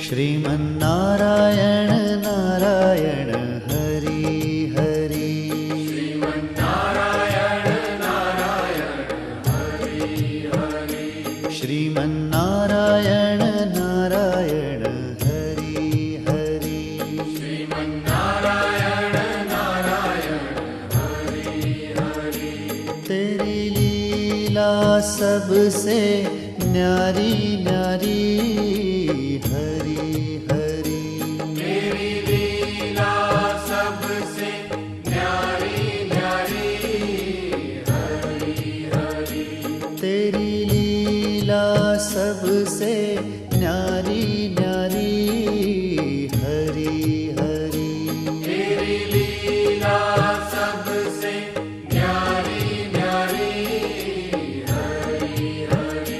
श्रीमन्नारायण नारायण हरि हरि। श्रीमन्नारायण नारायण हरि हरि। श्रीमन्नारायण नारायण हरि हरि। श्रीमन्नारायण नारायण हरि हरि। तेरी लीला सबसे न्यारी न्यारी हरि हरि। तेरी लीला सबसे न्यारी न्यारी हरि हरि। तेरी लीला सबसे न्यारी न्यारी हरि हरि। तेरी लीला सबसे न्यारी न्यारी हरि हरि।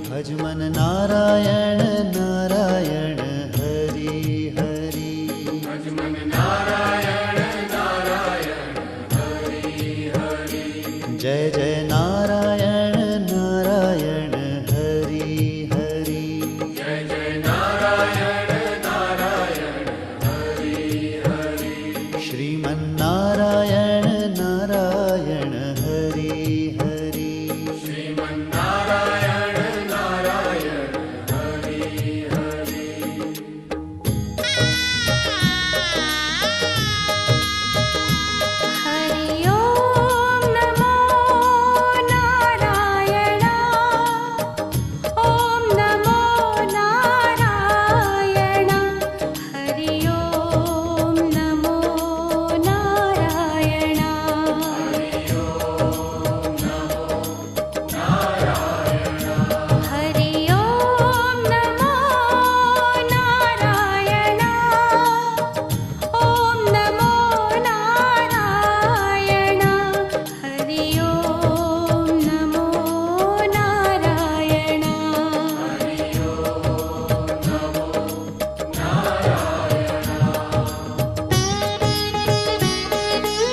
भज मन नारायण नारायण हरि हरि। भज मन नारायण नारायण हरि हरि। जय जय